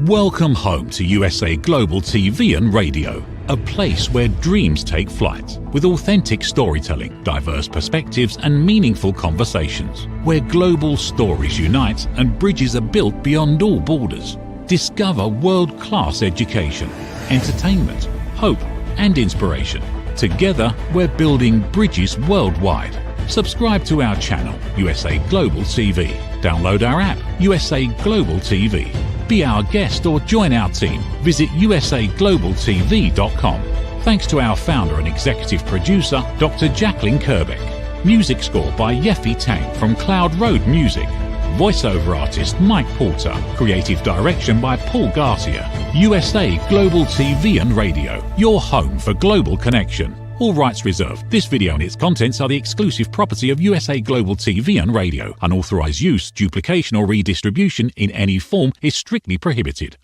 Welcome home to USA Global TV and Radio, a place where dreams take flight, with authentic storytelling, diverse perspectives and meaningful conversations, where global stories unite and bridges are built beyond all borders. Discover world-class education, entertainment, hope and inspiration. Together, we're building bridges worldwide. Subscribe to our channel, USA Global TV. Download our app, USA Global TV. Be our guest or join our team. Visit usaglobaltv.com. Thanks to our founder and executive producer, Dr. Jacqueline Kerbeck. Music score by Yeffy Tang from Cloud Road Music. Voiceover artist Mike Porter. Creative direction by Paul Garcia. USA Global TV and Radio, your home for global connection. All rights reserved. This video and its contents are the exclusive property of USA Global TV and Radio. Unauthorized use, duplication or redistribution in any form is strictly prohibited.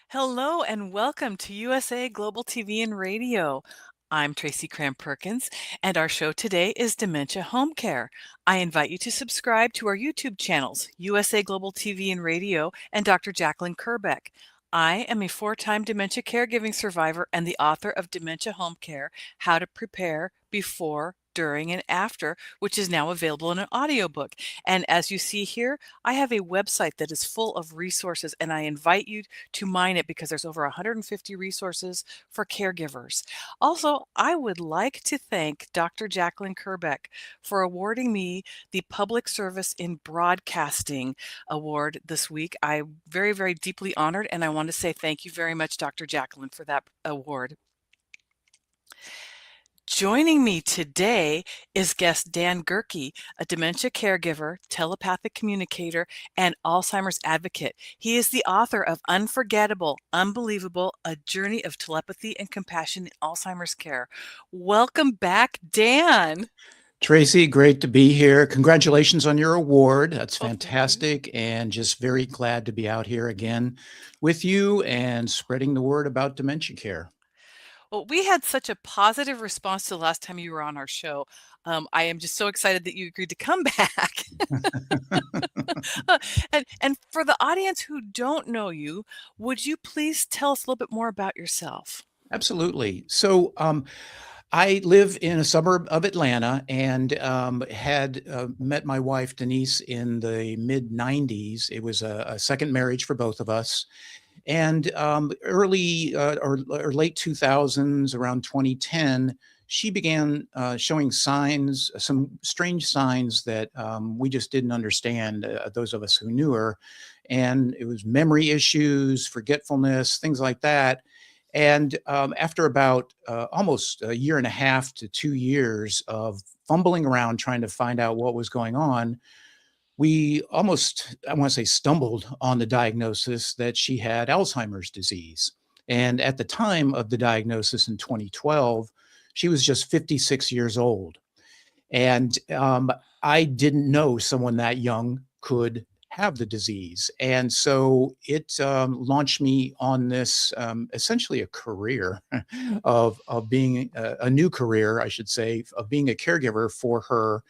Hello and welcome to USA Global TV and Radio. I'm Tracy Cram Perkins, and our show today is Dementia Home Care. I invite you to subscribe to our YouTube channels, USA Global TV and Radio, and Dr. Jacqueline Kerbeck. I am a 4-time dementia caregiving survivor and the author of Dementia Home Care, How to Prepare Before, During, and After, which is now available in an audiobook. And as you see here, I have a website that is full of resources, and I invite you to mine it because there's over 150 resources for caregivers. Also, I would like to thank Dr. Jacqueline Kerbeck for awarding me the Public Service in Broadcasting Award this week. I'm very, very deeply honored, and I want to say thank you very much, Dr. Jacqueline, for that award. Joining me today is guest Dan Goerke, a dementia caregiver, telepathic communicator, and Alzheimer's advocate. He is the author of Unforgettable, Unbelievable, A Journey of Telepathy and Compassion in Alzheimer's Care. Welcome back, Dan. Tracy, great to be here. Congratulations on your award. That's fantastic. And just very glad to be out here again with you and spreading the word about dementia care. Well, we had such a positive response to the last time you were on our show. I am just so excited that you agreed to come back. And for the audience who don't know you, would you please tell us a little bit more about yourself? Absolutely. So I live in a suburb of Atlanta and had met my wife, Denise, in the mid-90s. It was a second marriage for both of us. And early or late 2000s, around 2010, she began showing signs, some strange signs that we just didn't understand, those of us who knew her. And it was memory issues, forgetfulness, things like that. And after about almost a year and a half to 2 years of fumbling around trying to find out what was going on, we almost, I want to say, stumbled on the diagnosis that she had Alzheimer's disease. And at the time of the diagnosis in 2012, she was just 56 years old. And I didn't know someone that young could have the disease. And so it launched me on this essentially a career of being a new career, I should say, of being a caregiver for her.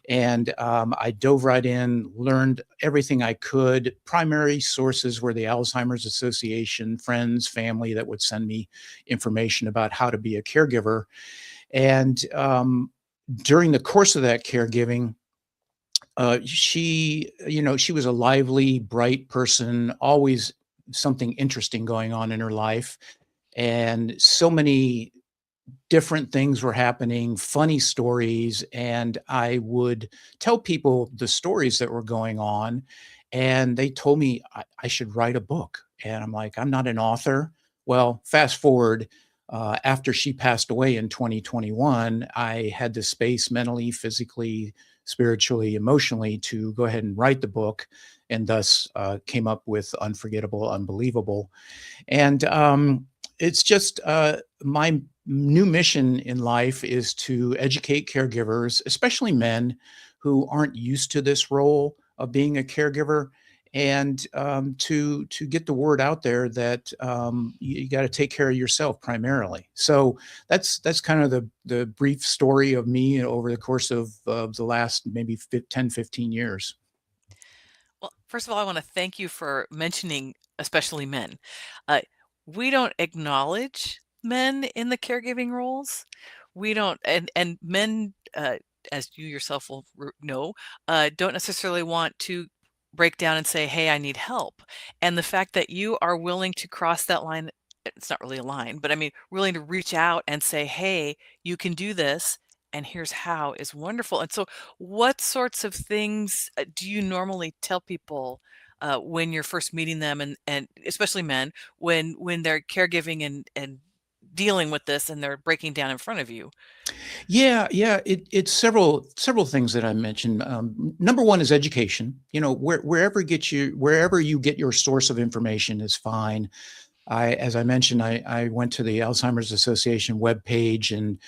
And I dove right in, learned everything I could. Primary sources were the Alzheimer's Association, friends, family that would send me information about how to be a caregiver. And during the course of that caregiving, she was a lively, bright person, always something interesting going on in her life. And so many different things were happening, funny stories, and I would tell people the stories that were going on, and they told me I should write a book. And I'm like, I'm not an author. Well, fast forward, after she passed away in 2021, I had the space mentally, physically, spiritually, emotionally to go ahead and write the book, and thus came up with Unforgettable, Unbelievable. And it's just my new mission in life is to educate caregivers, especially men who aren't used to this role of being a caregiver, and to get the word out there that you got to take care of yourself primarily. So that's kind of the brief story of me over the course of the last maybe 10, 15 years. Well, first of all, I want to thank you for mentioning especially men. Uh, we don't acknowledge men in the caregiving roles. We don't, and men, as you yourself will know, don't necessarily want to break down and say, "Hey, I need help." And the fact that you are willing to cross that line, it's not really a line, but I mean, willing to reach out and say, "Hey, you can do this, and here's how," is wonderful. And so, what sorts of things do you normally tell people when you're first meeting them, and especially men, when they're caregiving and dealing with this and they're breaking down in front of you? Yeah, yeah, it's several things that I mentioned. Number one is education. Wherever you get your source of information is fine. As I mentioned, I went to the Alzheimer's Association webpage and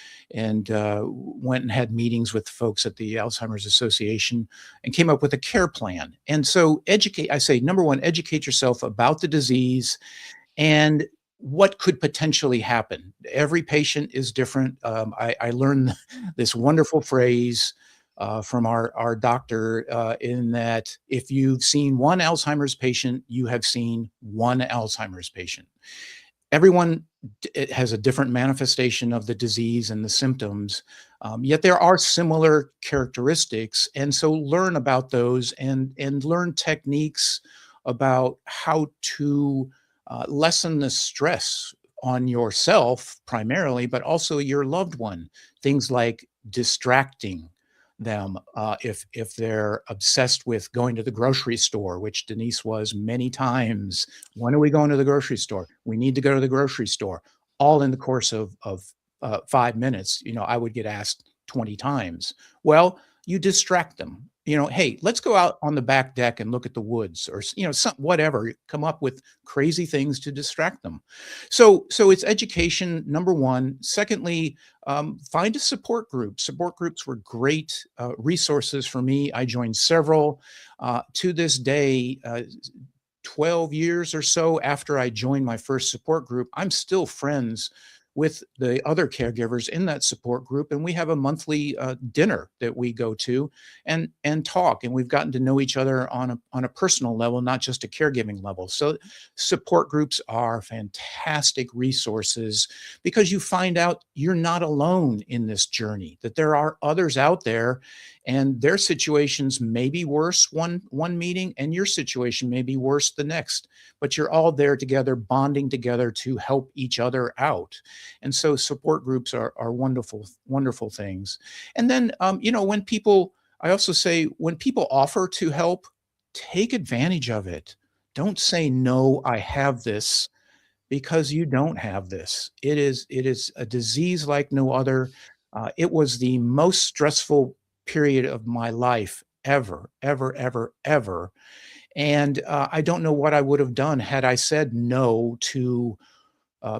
went and had meetings with folks at the Alzheimer's Association and came up with a care plan. And so educate. I say number one, educate yourself about the disease and what could potentially happen. Every patient is different. I learned this wonderful phrase from our doctor in that if you've seen one Alzheimer's patient, you have seen one Alzheimer's patient. Everyone it has a different manifestation of the disease and the symptoms, yet there are similar characteristics. And so learn about those and learn techniques about how to lessen the stress on yourself primarily, but also your loved one. Things like distracting them if they're obsessed with going to the grocery store, which Denise was many times. When are we going to the grocery store? We need to go to the grocery store. All in the course of 5 minutes, I would get asked 20 times. Well, you distract them. Hey, let's go out on the back deck and look at the woods, or whatever. Come up with crazy things to distract them. So it's education, number one. Secondly, find a support group. Support groups were great resources for me. I joined several. To this day, 12 years or so after I joined my first support group, I'm still friends with the other caregivers in that support group, and we have a monthly dinner that we go to and talk, and we've gotten to know each other on a personal level, not just a caregiving level. So support groups are fantastic resources because you find out you're not alone in this journey, that there are others out there and their situations may be worse one meeting and your situation may be worse the next, but you're all there together, bonding together to help each other out. And so support groups are wonderful, wonderful things. And then, I also say when people offer to help, take advantage of it. Don't say, no, I have this, because you don't have this. It is a disease like no other. It was the most stressful period of my life ever, ever, ever, ever. And I don't know what I would have done had I said no to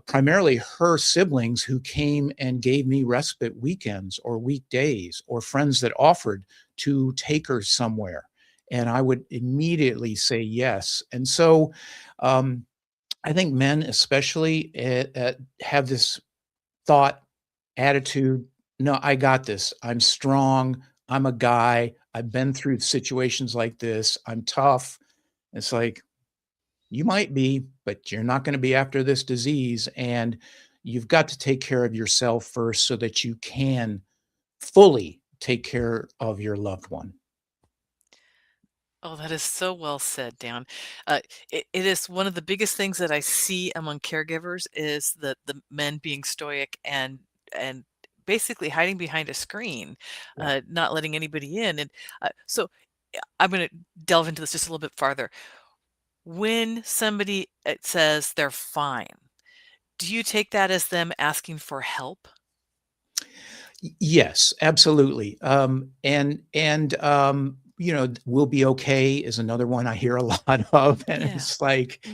primarily her siblings who came and gave me respite weekends or weekdays, or friends that offered to take her somewhere. And I would immediately say yes. And so I think men, especially, have this thought, attitude, no, I got this. I'm strong. I'm a guy. I've been through situations like this. I'm tough. It's like, you might be, but you're not going to be after this disease. And you've got to take care of yourself first so that you can fully take care of your loved one. Oh, that is so well said, Dan. It is one of the biggest things that I see among caregivers is the men being stoic and basically hiding behind a screen, Yeah. not letting anybody in. And I'm going to delve into this just a little bit farther. When somebody says they're fine, do you take that as them asking for help? Yes, absolutely. We'll be okay is another one I hear a lot of. And Yeah. it's like,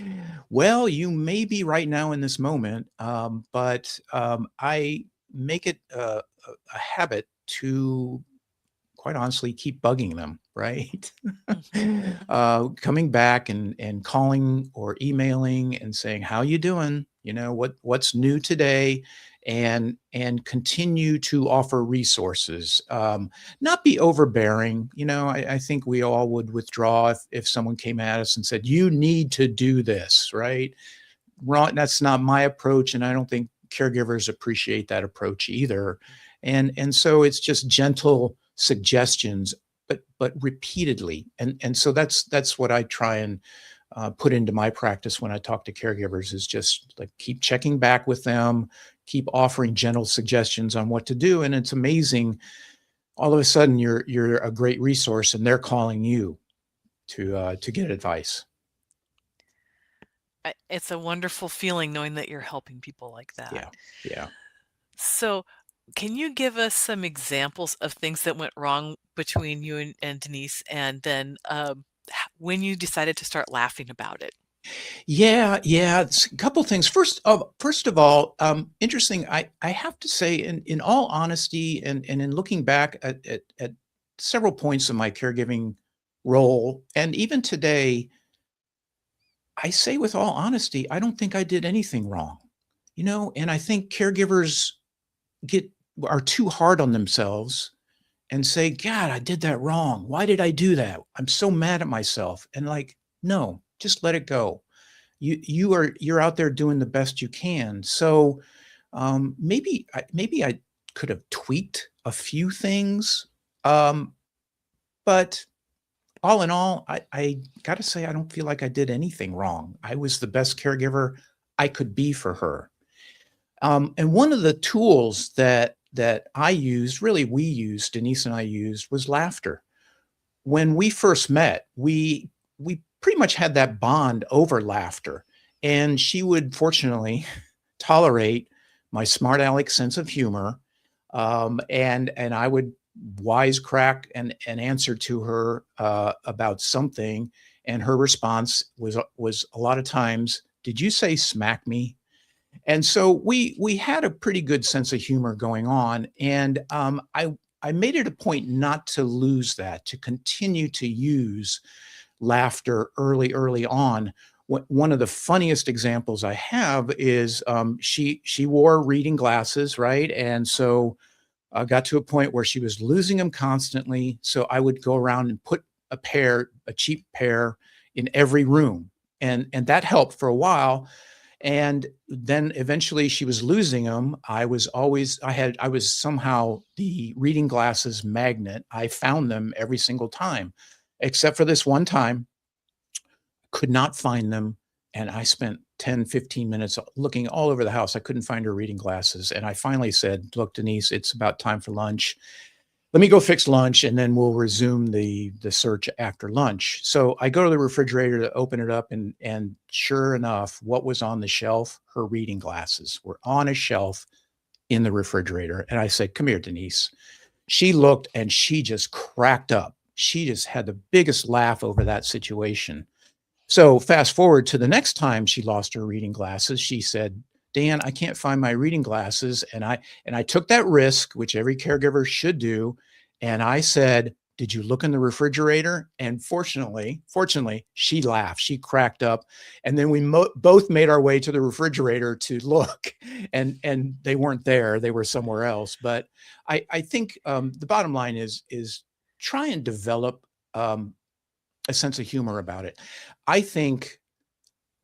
well, you may be right now in this moment, but I make it a habit to quite honestly keep bugging them, right? Mhm. Coming back and calling or emailing and saying, "How you doing? You know, what's new today?" And continue to offer resources. Not be overbearing. You know, I think we all would withdraw if someone came at us and said, "You need to do this," right? Wrong. That's not my approach, and I don't think caregivers appreciate that approach either. And so it's just gentle suggestions, but repeatedly. And so that's what I try and put into my practice when I talk to caregivers, is just like keep checking back with them, keep offering gentle suggestions on what to do. And it's amazing. All of a sudden, you're a great resource, and they're calling you to get advice. It's a wonderful feeling knowing that you're helping people like that. Yeah, yeah. So, can you give us some examples of things that went wrong between you and Denise, and then when you decided to start laughing about it? Yeah, yeah. It's a couple things. First of all, interesting. I have to say, in all honesty, and in looking back at several points in my caregiving role, and even today, I say with all honesty, I don't think I did anything wrong. You know, and I think caregivers get are too hard on themselves and say, "God, I did that wrong. Why did I do that? I'm so mad at myself." And like, no, just let it go. You're out there doing the best you can. So maybe I could have tweaked a few things, um, but all in all, I got to say I don't feel like I did anything wrong. I was the best caregiver I could be for her. And one of the tools that I used, really we used, Denise and I used, was laughter. When we first met, we pretty much had that bond over laughter. And she would fortunately tolerate my smart aleck sense of humor. And I would wisecrack and answer to her about something. And her response was a lot of times, "Did you say smack me?" And so we had a pretty good sense of humor going on. And I made it a point not to lose that, to continue to use laughter early on. One of the funniest examples I have is she wore reading glasses, right? And so I got to a point where she was losing them constantly. So I would go around and put a cheap pair in every room. And that helped for a while. And then eventually she was losing them. I was somehow the reading glasses magnet. I found them every single time, except for this one time, could not find them. And I spent 10, 15 minutes looking all over the house. I couldn't find her reading glasses. And I finally said, "Look, Denise, it's about time for lunch. Let me go fix lunch, and then we'll resume the search after lunch." So I go to the refrigerator to open it up, and sure enough, what was on the shelf? Her reading glasses were on a shelf in the refrigerator. And I said, "Come here, Denise." She looked and she just cracked up. She just had the biggest laugh over that situation. So fast forward to the next time she lost her reading glasses, she said, "Dan, I can't find my reading glasses." And I took that risk, which every caregiver should do. And I said, "Did you look in the refrigerator?" And fortunately, she laughed. She cracked up. And then we both made our way to the refrigerator to look, and they weren't there. They were somewhere else. But I think the bottom line is try and develop a sense of humor about it. I think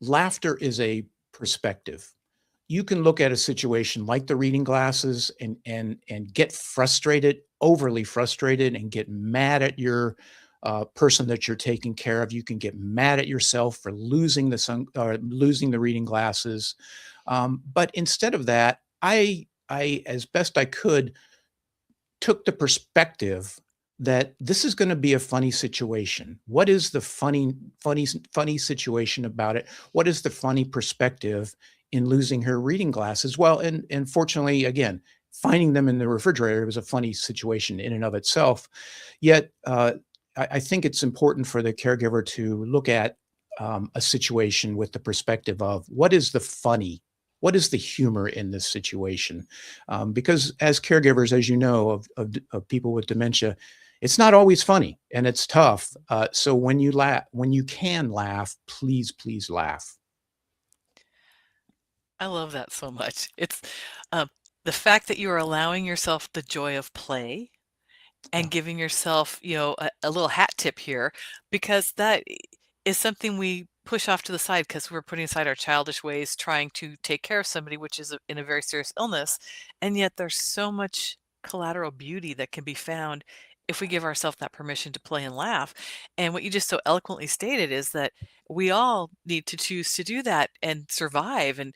laughter is a perspective. You can look at a situation like the reading glasses and get frustrated, overly frustrated, and get mad at your person that you're taking care of. You can get mad at yourself for losing the reading glasses. But instead of that, I as best I could took the perspective that this is going to be a funny situation. What is the funny situation about it? What is the funny perspective in losing her reading glasses? Well, and fortunately, again, finding them in the refrigerator was a funny situation in and of itself. Yet, I think it's important for the caregiver to look at a situation with the perspective of what is the humor in this situation? Because as caregivers, as you know, of people with dementia, it's not always funny and it's tough. So when you can laugh, please, please laugh. I love that so much. It's uh, the fact that you are allowing yourself the joy of play Yeah. and giving yourself, a little hat tip here, because that is something we push off to the side because we're putting aside our childish ways, trying to take care of somebody, which is in a very serious illness. And yet there's so much collateral beauty that can be found if we give ourselves that permission to play and laugh. And what you just so eloquently stated is that we all need to choose to do that and survive. And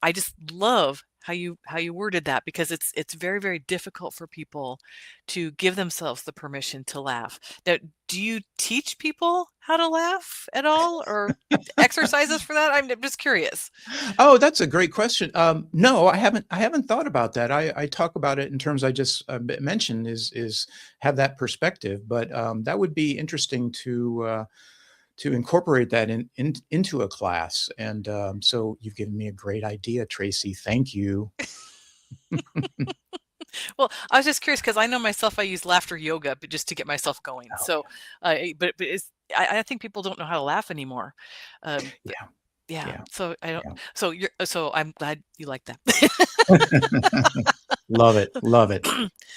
I just love how you worded that, because it's very, very difficult for people to give themselves the permission to laugh. Now, do you teach people how to laugh at all, or exercises for that? I'm just curious. Oh, that's a great question. No, I haven't thought about that. I talk about it in terms I just mentioned is have that perspective, but that would be interesting to incorporate that into a class. And so you've given me a great idea, Tracy. Thank you. Well, I was just curious because I know myself, I use laughter yoga, but just to get myself going. Oh, So, but I think people don't know how to laugh anymore. But yeah, yeah, yeah, so I don't. yeah. So I'm glad you like that. Love it, love it.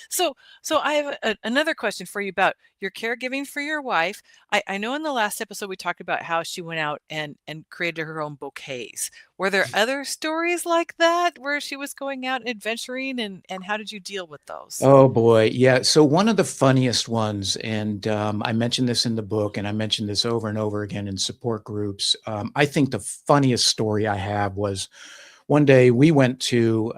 So, so I have another question for you about your caregiving for your wife. I know in the last episode we talked about how she went out and created her own bouquets. Were there other stories like that where she was going out and adventuring, and how did you deal with those? Oh boy, yeah. So one of the funniest ones, and I mentioned this in the book, and I mentioned this over and over again in support groups. I think the funniest story I have was one day we went to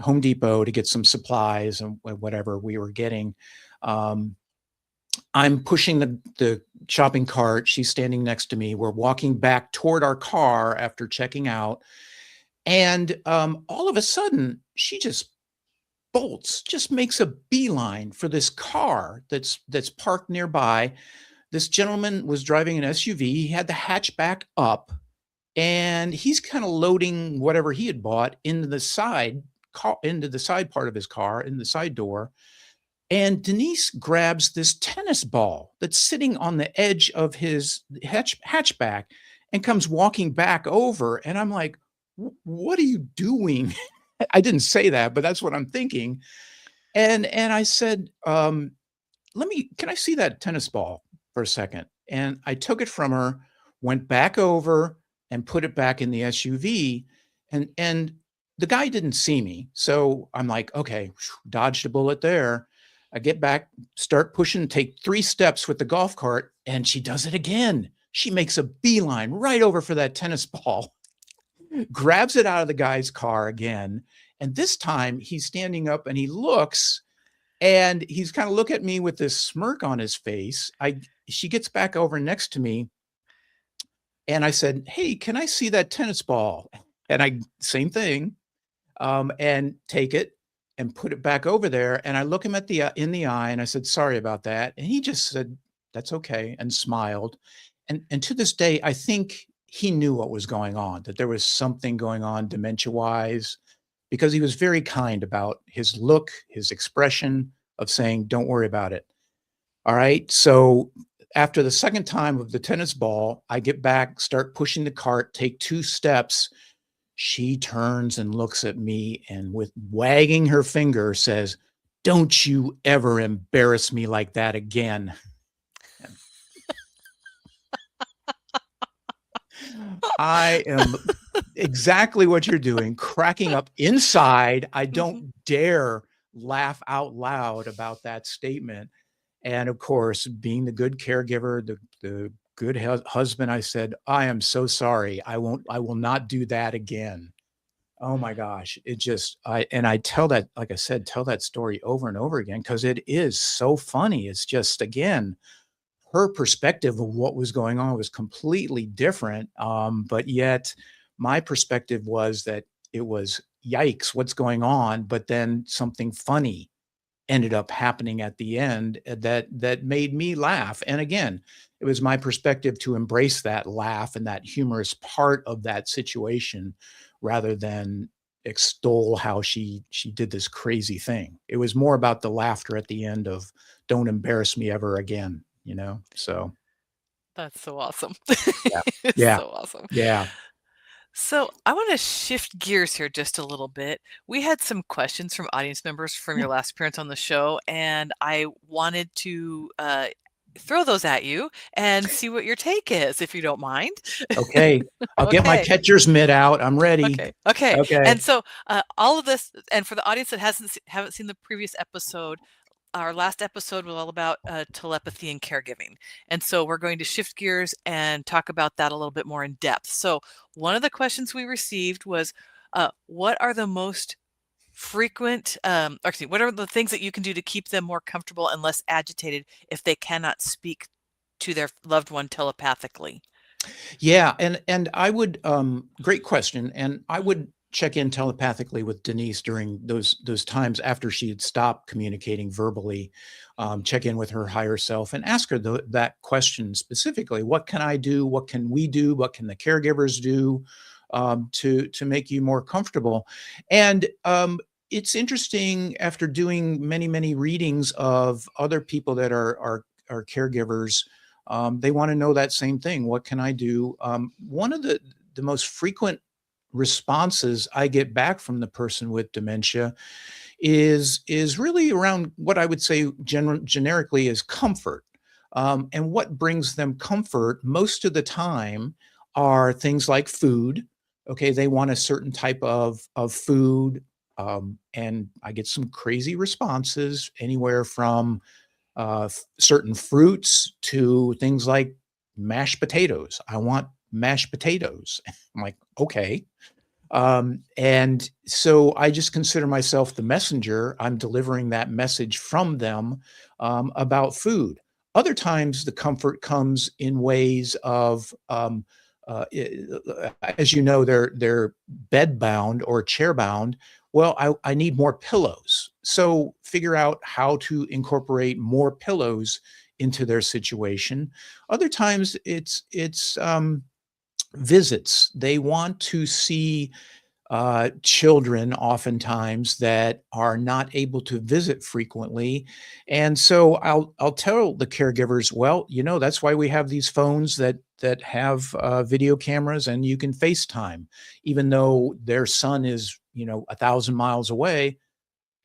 Home Depot to get some supplies and whatever we were getting. Um, I'm pushing the shopping cart. She's standing next to me. We're walking back toward our car after checking out. And all of a sudden, she just makes a beeline for this car that's parked nearby. This gentleman was driving an SUV. He had the hatchback up, and he's kind of loading whatever he had bought into the side part of his car, in the side door. And Denise grabs this tennis ball that's sitting on the edge of his hatchback and comes walking back over. And I'm like, what are you doing? I didn't say that, but that's what I'm thinking. And I said, can I see that tennis ball for a second? And I took it from her, went back over and put it back in the SUV. And the guy didn't see me. So I'm like, okay, dodged a bullet there. I get back, start pushing, take 3 steps with the golf cart, and she does it again. She makes a beeline right over for that tennis ball, grabs it out of the guy's car again. And this time he's standing up and he looks, and he's kind of look at me with this smirk on his face. She gets back over next to me, and I said, "Hey, can I see that tennis ball?" And same thing, and take it and put it back over there. And I look him in the eye, and I said, "Sorry about that." And he just said, "That's okay," and smiled. And to this day, I think he knew what was going on, that there was something going on dementia-wise, because he was very kind about his look, his expression of saying, "Don't worry about it." All right. So after the second time of the tennis ball, I get back, start pushing the cart, take 2 steps. She turns and looks at me and, with wagging her finger, says, "Don't you ever embarrass me like that again." I am exactly what you're doing, cracking up inside. I Mhm. don't dare laugh out loud about that statement. And of course, being the good caregiver, the good husband, I said, "I am so sorry. I will not do that again." Oh my gosh. I tell that, like I said, tell that story over and over again because it is so funny. It's just, again, her perspective of what was going on was completely different. But yet my perspective was that it was, yikes, what's going on? But then something funny ended up happening at the end, that made me laugh. And again, it was my perspective to embrace that laugh and that humorous part of that situation rather than extol how she did this crazy thing. It was more about the laughter at the end of "Don't embarrass me ever again," you know? So, That's so awesome. yeah. It's Yeah. so awesome. Yeah. So I want to shift gears here just a little bit. We had some questions from audience members from your Yeah. last appearance on the show, and I wanted to throw those at you and see what your take is, if you don't mind. Okay. I'll get my Okay. catcher's mitt out. I'm ready. Okay. Okay. Okay. And so all of this, and for the audience that haven't seen the previous episode, our last episode was all about telepathy and caregiving. And so we're going to shift gears and talk about that a little bit more in depth. So one of the questions we received was, what are the most frequent, actually, what are the things that you can do to keep them more comfortable and less agitated if they cannot speak to their loved one telepathically? Yeah, and I would great question, and I would check in telepathically with Denise during those times after she had stopped communicating verbally, check in with her higher self and ask her that question specifically. What can I do? What can we do? What can the caregivers do to make you more comfortable? And it's interesting after doing many readings of other people that are caregivers. They want to know that same thing. What can I do? One of the most frequent responses I get back from the person with dementia is really around what I would say generically is comfort. And what brings them comfort most of the time are things like food. Okay, they want a certain type of food, and I get some crazy responses anywhere from certain fruits to things like mashed potatoes. I want mashed potatoes. I'm like, okay. And so I just consider myself the messenger. I'm delivering that message from them about food. Other times, the comfort comes in ways of, as you know, they're bed bound or chair bound. Well, I need more pillows. So figure out how to incorporate more pillows into their situation. Other times, it's visits. They want to see children oftentimes that are not able to visit frequently. And so I'll tell the caregivers, well, that's why we have these phones that have video cameras and you can FaceTime, even though their son is 1,000 miles away.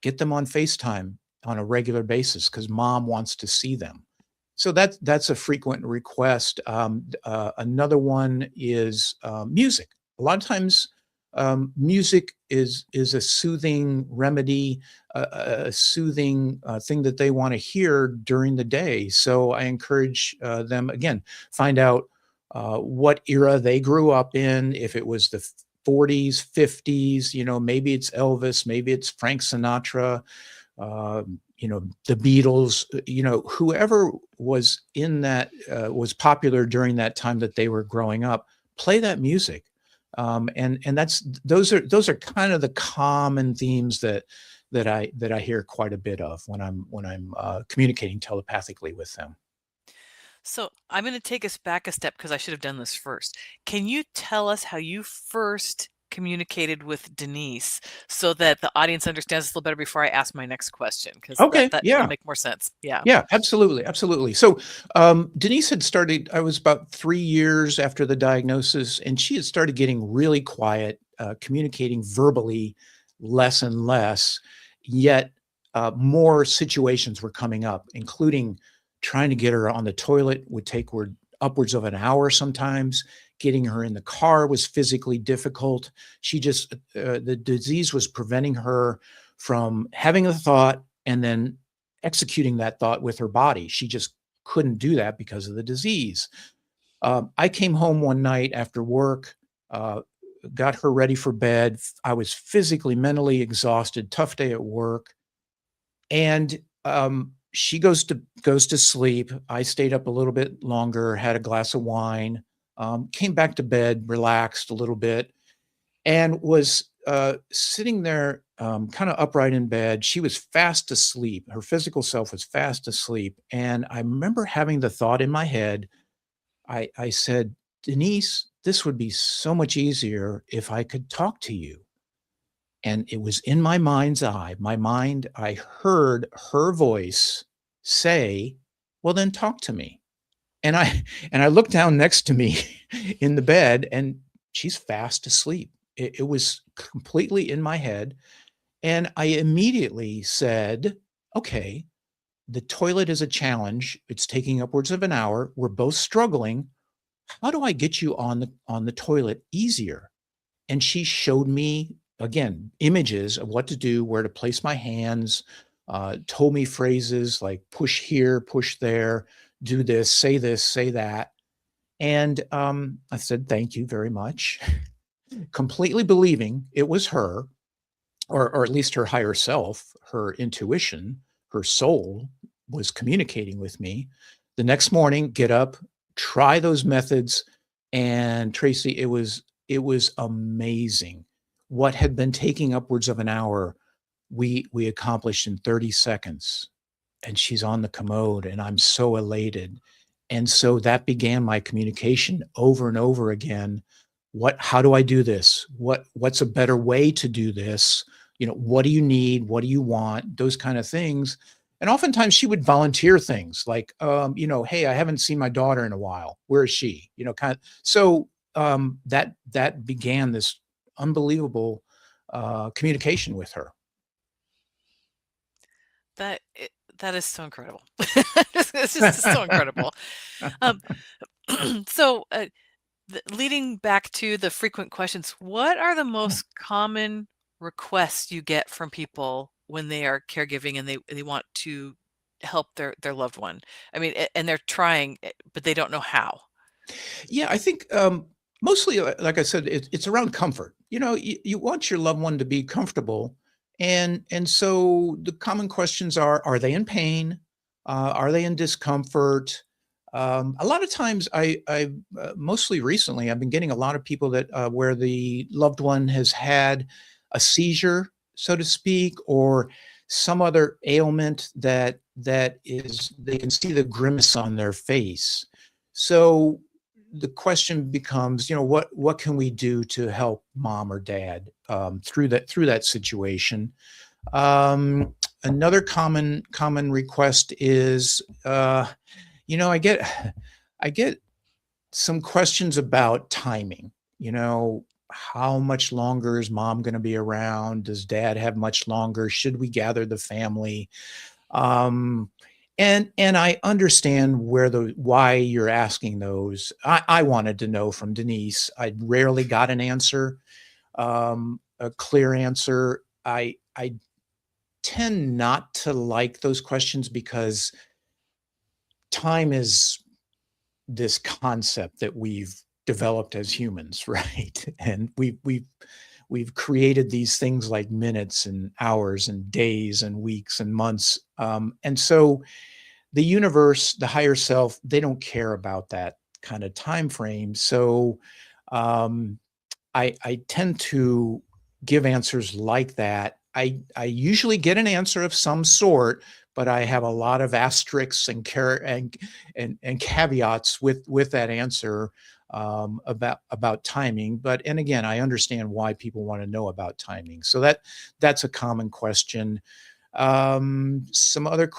Get them on FaceTime on a regular basis because mom wants to see them. So that's a frequent request. Another one is music. A lot of times, music is a soothing remedy, a soothing thing that they want to hear during the day. So I encourage them again, find out what era they grew up in. If it was the 40s, 50s, maybe it's Elvis, maybe it's Frank Sinatra, the Beatles, whoever was in that was popular during that time that they were growing up. Play that music, and those are kind of the common themes that I hear quite a bit of when I'm communicating telepathically with them. So I'm going to take us back a step because I should have done this first. Can you tell us how you first communicated with Denise so that the audience understands this a little better before I ask my next question? Because Okay, that'll yeah. make more sense. Yeah. Yeah, absolutely, absolutely. So, Denise had started. I was about 3 years after the diagnosis, and she had started getting really quiet, communicating verbally less and less. Yet, more situations were coming up, including trying to get her on the toilet would take her upwards of an hour sometimes. Getting her in the car was physically difficult. She just the disease was preventing her from having a thought and then executing that thought with her body. She just couldn't do that because of the disease. I came home one night after work, uh, got her ready for bed. I was physically, mentally exhausted, tough day at work. And she goes to sleep. I stayed up a little bit longer, had a glass of wine, came back to bed, relaxed a little bit, and was sitting there kind of upright in bed. She was fast asleep. Her physical self was fast asleep. And I remember having the thought in my head. I said, Denise, this would be so much easier if I could talk to you. And it was in my mind's eye, I heard her voice say, "Well, then talk to me." And I and I looked down next to me in the bed, and she's fast asleep. It was completely in my head, and I immediately said, "Okay, the toilet is a challenge. It's taking upwards of an hour. We're both struggling. How do I get you on the toilet easier?" And she showed me, again, images of what to do, where to place my hands, told me phrases like push here, push there, do this, say that. And I said, "Thank you very much," completely believing it was her, or at least her higher self, her intuition, her soul was communicating with me. The next morning, get up, try those methods, and Tracy, it was amazing. What had been taking upwards of an hour, we accomplished in 30 seconds. And she's on the commode, and I'm so elated. And so that began my communication over and over again. How do I do this? What's a better way to do this? What do you need? What do you want? Those kind of things. And oftentimes she would volunteer things like, "Hey, I haven't seen my daughter in a while. Where is she?" Kind of. So that began this unbelievable communication with her. That i that is so incredible. It's just so incredible. Um, so, leading back to the frequent questions, what are the Yeah. most common requests you get from people when they are caregiving and they want to help their loved one? I mean, and they're trying, but they don't know how. Yeah, I think mostly, like I said, it's around comfort. You want your loved one to be comfortable, and so the common questions are they in pain? Are they in discomfort? A lot of times, I mostly recently, I've been getting a lot of people that where the loved one has had a seizure, so to speak, or some other ailment that is they can see the grimace on their face. So the question becomes, what can we do to help mom or dad through that situation? Um, Another common request is, I get some questions about timing. How much longer is mom going to be around? Does dad have much longer? Should we gather the family? Um, and I understand why you're asking those. I wanted to know from Denise. I rarely got an answer, a clear answer. I tend not to like those questions because time is this concept that we've developed as humans, right? And we've created these things like minutes and hours and days and weeks and months. And so the universe, the higher self, they don't care about that kind of time frame. So um, I tend to give answers like that. I usually get an answer of some sort, but I have a lot of asterisks and caveats with that answer about timing. But and again, I understand why people want to know about timing. So that's a common question. Some other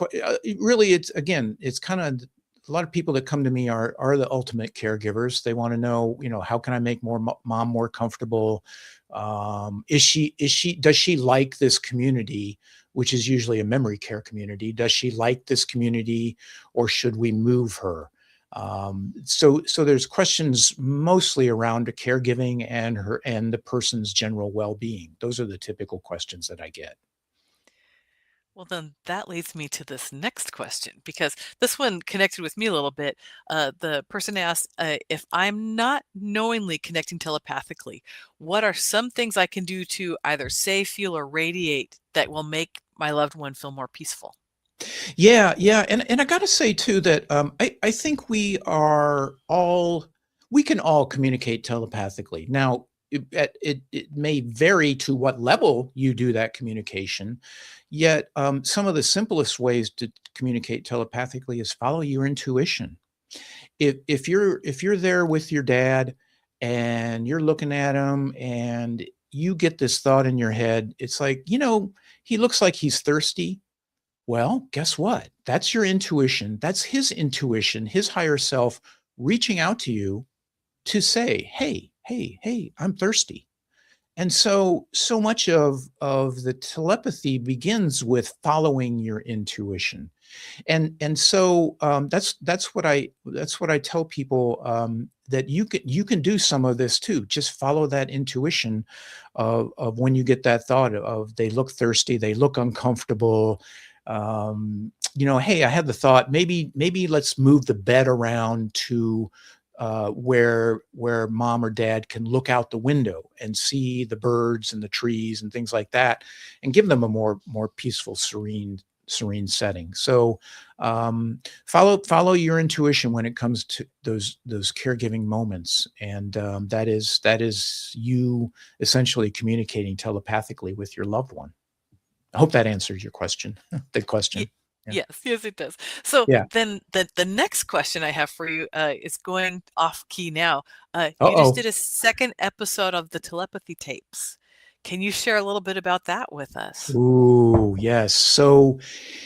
really, it's kind of a lot of people that come to me are the ultimate caregivers. They want to know, how can I make mom more comfortable? Does she like this community, which is usually a memory care community? Does she like this community, or should we move her? So there's questions mostly around the caregiving and the person's general well-being. Those are the typical questions that I get. Well, then that leads me to this next question because this one connected with me a little bit. The person asked, if I'm not knowingly connecting telepathically, what are some things I can do to either say, feel, or radiate that will make my loved one feel more peaceful? Yeah, yeah, and I gotta say too that I think we can all communicate telepathically. Now, it may vary to what level you do that communication. Yet, some of the simplest ways to communicate telepathically is follow your intuition. If you're there with your dad and you're looking at him and you get this thought in your head. It's like, he looks like he's thirsty. Well, guess what? That's your intuition. That's his intuition, his higher self reaching out to you to say, hey, hey, hey, I'm thirsty. And so much of the telepathy begins with following your intuition. And so that's what I tell people, that you can do some of this too. Just follow that intuition of when you get that thought of they look thirsty, they look uncomfortable. Hey, I had the thought, maybe let's move the bed around to where mom or dad can look out the window and see the birds and the trees and things like that, and give them a more peaceful, serene setting. So follow your intuition when it comes to those caregiving moments, and that is you essentially communicating telepathically with your loved one. I hope that answers your question. The question. Yeah. Yes, it does. So Yeah. then the next question I have for you is going off key now. You Uh-oh. just did a second episode of the telepathy tapes. Can you share a little bit about that with us? Ooh, yes. So,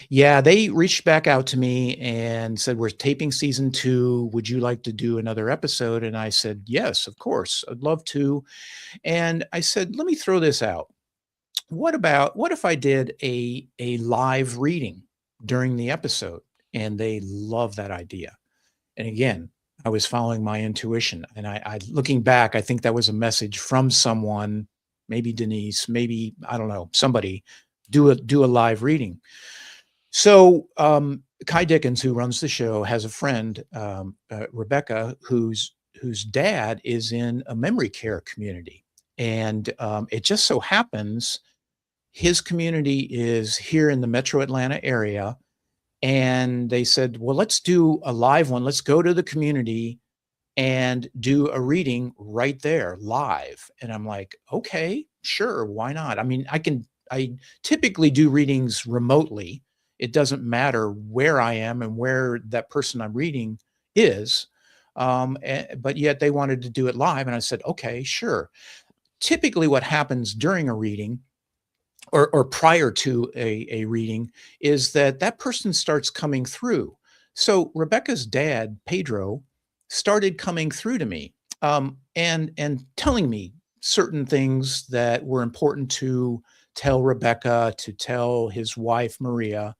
yeah, they reached back out to me and said, we're taping season 2. Would you like to do another episode? And I said, yes, of course. I'd love to. And I said, let me throw this out. What if I did a live reading during the episode? And they love that idea. And again, I was following my intuition. And I looking back, I think that was a message from someone, maybe Denise, maybe, I don't know, somebody, do a live reading. So Kai Dickens, who runs the show, has a friend, Rebecca, whose dad is in a memory care community. And it just so happens his community is here in the metro Atlanta area. And they said, well, let's do a live one. Let's go to the community and do a reading right there live. And I'm like, okay, sure. Why not? I mean, I typically do readings remotely. It doesn't matter where I am and where that person I'm reading is. But yet they wanted to do it live. And I said, okay, sure. Typically what happens during a reading or prior to a reading is that person starts coming through. So Rebecca's dad, Pedro, started coming through to me and telling me certain things that were important to tell Rebecca, to tell his wife, Maria,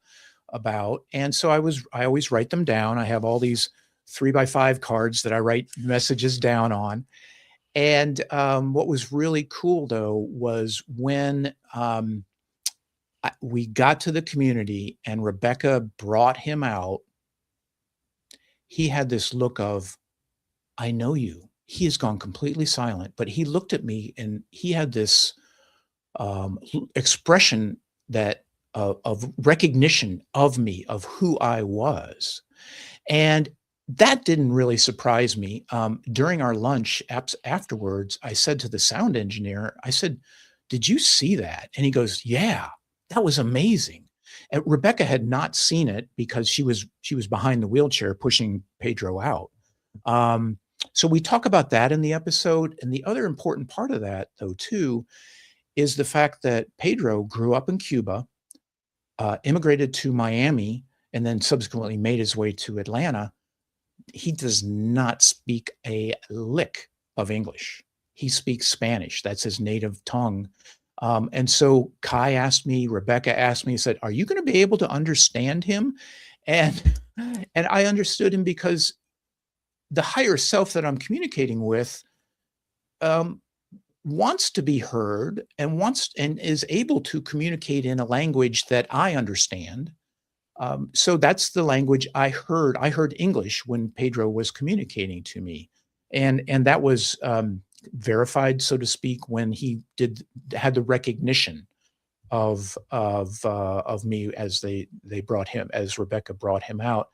about. And so I always write them down. I have all these 3x5 cards that I write messages down on. And what was really cool, though, was when we got to the community and Rebecca brought him out, he had this look of, I know you. He has gone completely silent, but he looked at me and he had this expression that of recognition of me, of who I was. And that didn't really surprise me. During our lunch afterwards, I said to the sound engineer, I said, did you see that? And he goes, yeah, that was amazing. And Rebecca had not seen it because she was behind the wheelchair pushing Pedro out. So we talk about that in the episode. And the other important part of that, though, too, is the fact that Pedro grew up in Cuba, immigrated to Miami, and then subsequently made his way to Atlanta. He does not speak a lick of English. He speaks Spanish. That's his native tongue. And so Kai asked me, Rebecca asked me, said, are you going to be able to understand him? And I understood him because the higher self that I'm communicating with wants to be heard and is able to communicate in a language that I understand. So that's the language I heard. I heard English when Pedro was communicating to me. And that was verified, so to speak, when he had the recognition of me as they brought him, as Rebecca brought him out.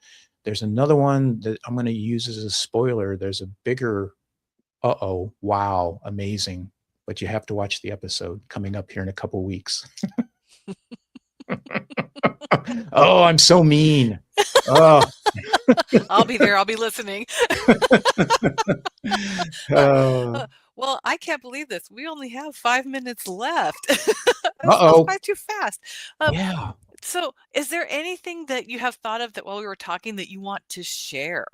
There's another one that I'm going to use as a spoiler. There's a bigger, wow, amazing. But you have to watch the episode coming up here in a couple weeks. Oh, I'm so mean. Oh. I'll be there. I'll be listening. Well, I can't believe this. We only have 5 minutes left. This goes Uh-oh. by too fast. Um, Yeah. so is there anything that you have thought of that while we were talking that you want to share?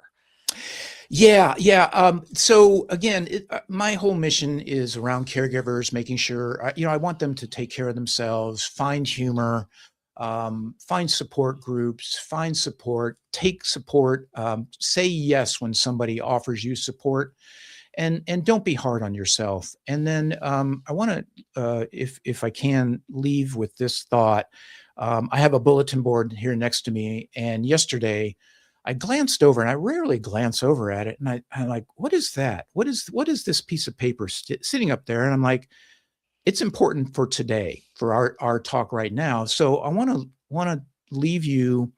Yeah, yeah. So again, my whole mission is around caregivers, making sure, I want them to take care of themselves, find humor, find support groups, find support, take support, say yes when somebody offers you support, and don't be hard on yourself. And then I want to, if I can, leave with this thought. I have a bulletin board here next to me, and yesterday I glanced over, and I rarely glance over at it, and I'm like, what is that? What is this piece of paper sitting up there? And I'm like, it's important for today, for our talk right now. So I want to leave you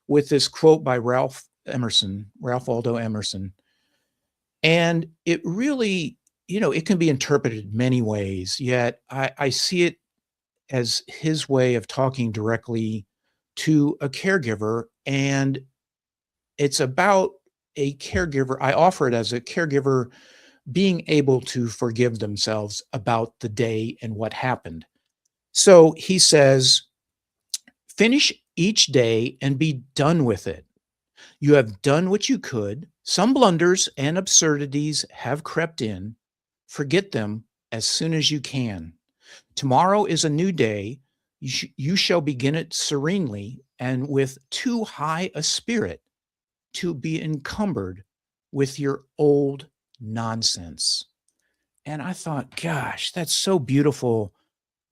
with this quote by Ralph Waldo Emerson, and it really, it can be interpreted many ways, yet I see it as his way of talking directly to a caregiver. And it's about a caregiver. I offer it as a caregiver being able to forgive themselves about the day and what happened. So he says, finish each day and be done with it. You have done what you could. Some blunders and absurdities have crept in. Forget them as soon as you can. Tomorrow is a new day. You shall begin it serenely and with too high a spirit to be encumbered with your old nonsense. And I thought, gosh, that's so beautiful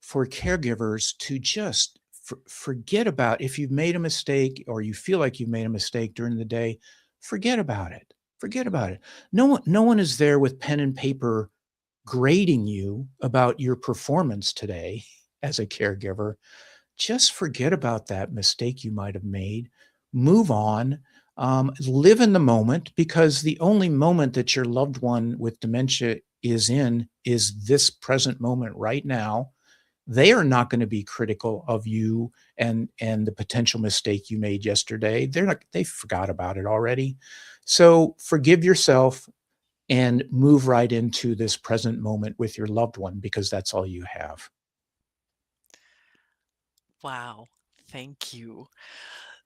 for caregivers to just forget about. If you've made a mistake or you feel like you've made a mistake during the day, forget about it. Forget about it. No one is there with pen and paper grading you about your performance today as a caregiver. Just forget about that mistake you might have made. Move on. Live in the moment, because the only moment that your loved one with dementia is in is this present moment right now. They are not going to be critical of you and the potential mistake you made yesterday. They forgot about it already. So forgive yourself and move right into this present moment with your loved one, because that's all you have. Wow. Thank you.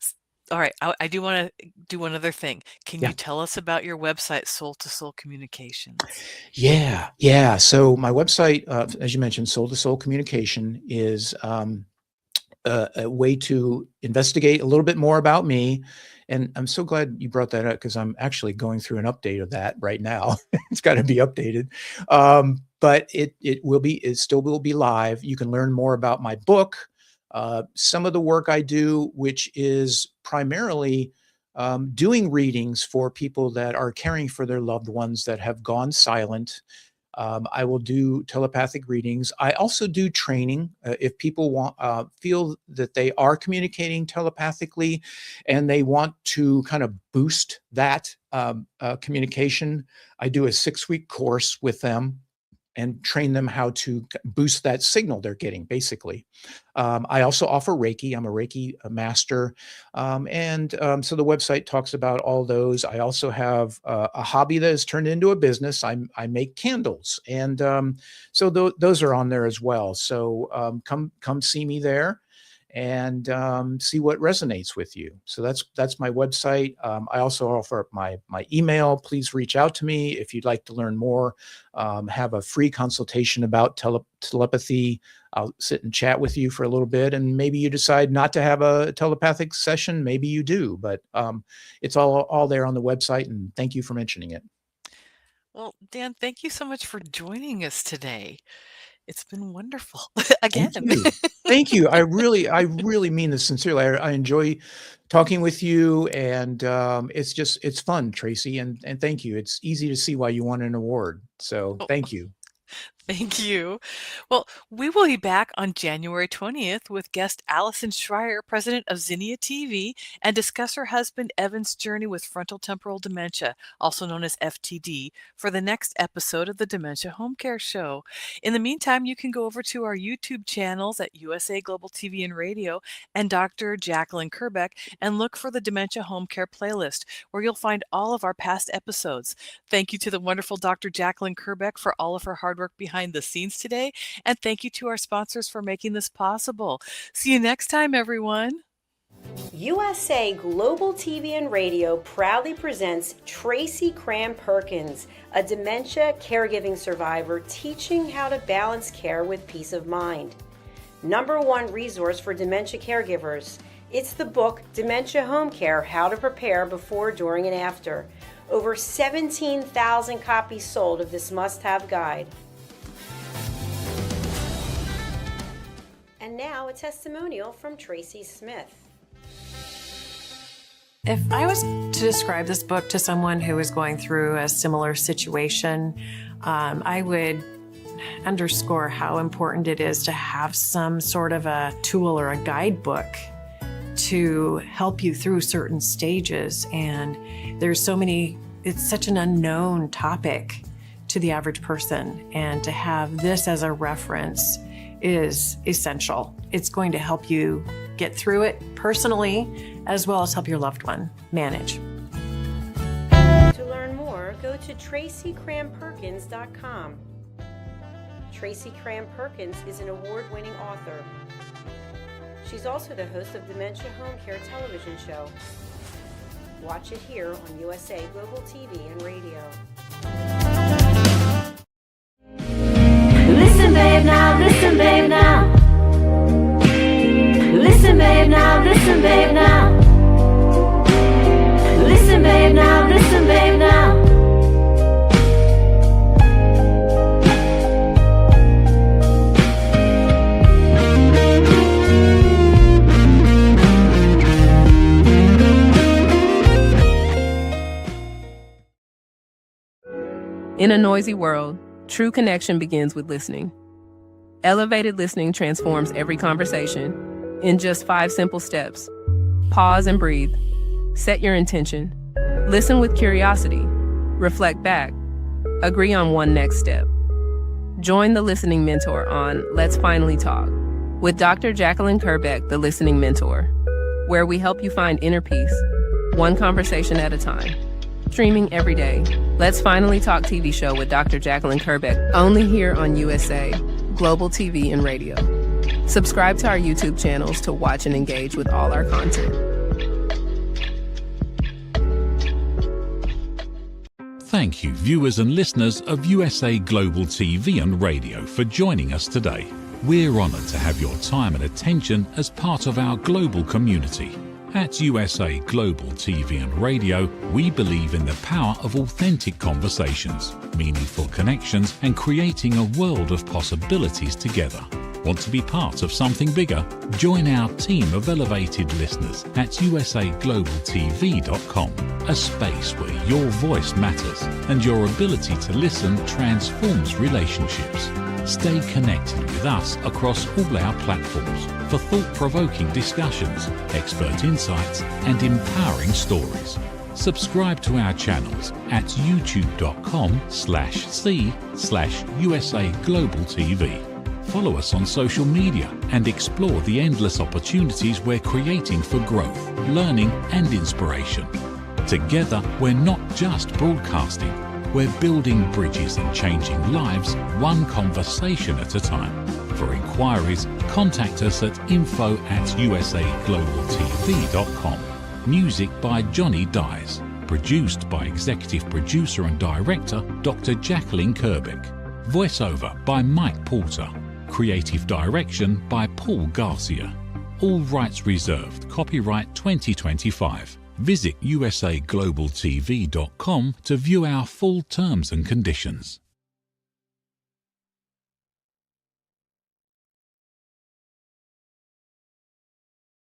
S- All right. I do want to do one other thing. Can you Yeah. tell us about your website, Soul to Soul Communications? Yeah. Yeah. So my website, as you mentioned, Soul to Soul Communication, is a way to investigate a little bit more about me. And I'm so glad you brought that up, because I'm actually going through an update of that right now. It's got to be updated. But it still will be live. You can learn more about my book, some of the work I do, which is primarily doing readings for people that are caring for their loved ones that have gone silent. I will do telepathic readings. I also do training. If people feel that they are communicating telepathically and they want to kind of boost that communication, I do a 6-week course with them and train them how to boost that signal they're getting, basically. I also offer Reiki. I'm a Reiki master. So the website talks about all those. I also have a hobby that has turned into a business. I make candles. And so those are on there as well. So come see me there and see what resonates with you. So that's my website. I also offer up my email. Please reach out to me if you'd like to learn more. Have a free consultation about telepathy. I'll sit and chat with you for a little bit, and maybe you decide not to have a telepathic session. Maybe you do, but it's all there on the website. And thank you for mentioning it. Well, Dan, thank you so much for joining us today. It's been wonderful again. Thank you. Thank you. I really mean this sincerely. I enjoy talking with you, and it's fun, Tracy. And thank you. It's easy to see why you won an award. So Oh, thank you. Thank you. Well, we will be back on January 20th with guest Allison Schreier, president of Zinnia TV, and discuss her husband Evan's journey with frontal temporal dementia, also known as FTD, for the next episode of the Dementia Home Care Show. In the meantime, you can go over to our YouTube channels at USA Global TV and Radio and Dr. Jacqueline Kerbeck and look for the Dementia Home Care playlist, where you'll find all of our past episodes. Thank you to the wonderful Dr. Jacqueline Kerbeck for all of her hard work behind the scenes today, and thank you to our sponsors for making this possible. See you next time, everyone. USA Global TV and Radio proudly presents Tracy Cram Perkins, a dementia caregiving survivor teaching how to balance care with peace of mind. #1 resource for dementia caregivers. It's the book Dementia Home Care: How to Prepare Before, During, and After. Over 17,000 copies sold of this must-have guide. And now a testimonial from Tracy Smith. If I was to describe this book to someone who is going through a similar situation, I would underscore how important it is to have some sort of a tool or a guidebook to help you through certain stages. And there's so many, it's such an unknown topic to the average person. And to have this as a reference is essential. It's going to help you get through it personally, as well as help your loved one manage. To learn more, go to tracycramperkins.com. Tracy Cram Perkins is an award-winning author. She's also the host of Dementia Home Care television show. Watch it here on USA Global TV and Radio. Listen, babe, now, listen, babe, now. Listen, babe, now, listen, babe, now. Listen, babe, now, listen, babe, now. In a noisy world, true connection begins with listening. Elevated listening transforms every conversation in just 5 simple steps. Pause and breathe. Set your intention. Listen with curiosity. Reflect back. Agree on one next step. Join the Listening Mentor on Let's Finally Talk with Dr. Jacqueline Kerbeck, the Listening Mentor, where we help you find inner peace, one conversation at a time. Streaming every day. Let's Finally Talk TV show with Dr. Jacqueline Kerbeck, only here on USA Global TV and Radio. Subscribe to our YouTube channels to watch and engage with all our content. Thank you, viewers and listeners of USA Global TV and Radio, for joining us today. We're honored to have your time and attention as part of our global community. At USA Global TV and Radio, we believe in the power of authentic conversations, meaningful connections, and creating a world of possibilities together. Want to be part of something bigger? Join our team of elevated listeners at usaglobaltv.com, a space where your voice matters and your ability to listen transforms relationships. Stay connected with us across all our platforms for thought-provoking discussions, expert insights, and empowering stories. Subscribe to our channels at youtube.com/c/USA Global TV. Follow us on social media and explore the endless opportunities we're creating for growth, learning, and inspiration. Together, we're not just broadcasting. We're building bridges and changing lives, one conversation at a time. For inquiries, contact us at info@usaglobaltv.com. Music by Johnny Dyes. Produced by Executive Producer and Director Dr. Jacqueline Kerbeck. Voiceover by Mike Porter. Creative Direction by Paul Garcia. All rights reserved. Copyright 2025. Visit usaglobaltv.com to view our full terms and conditions.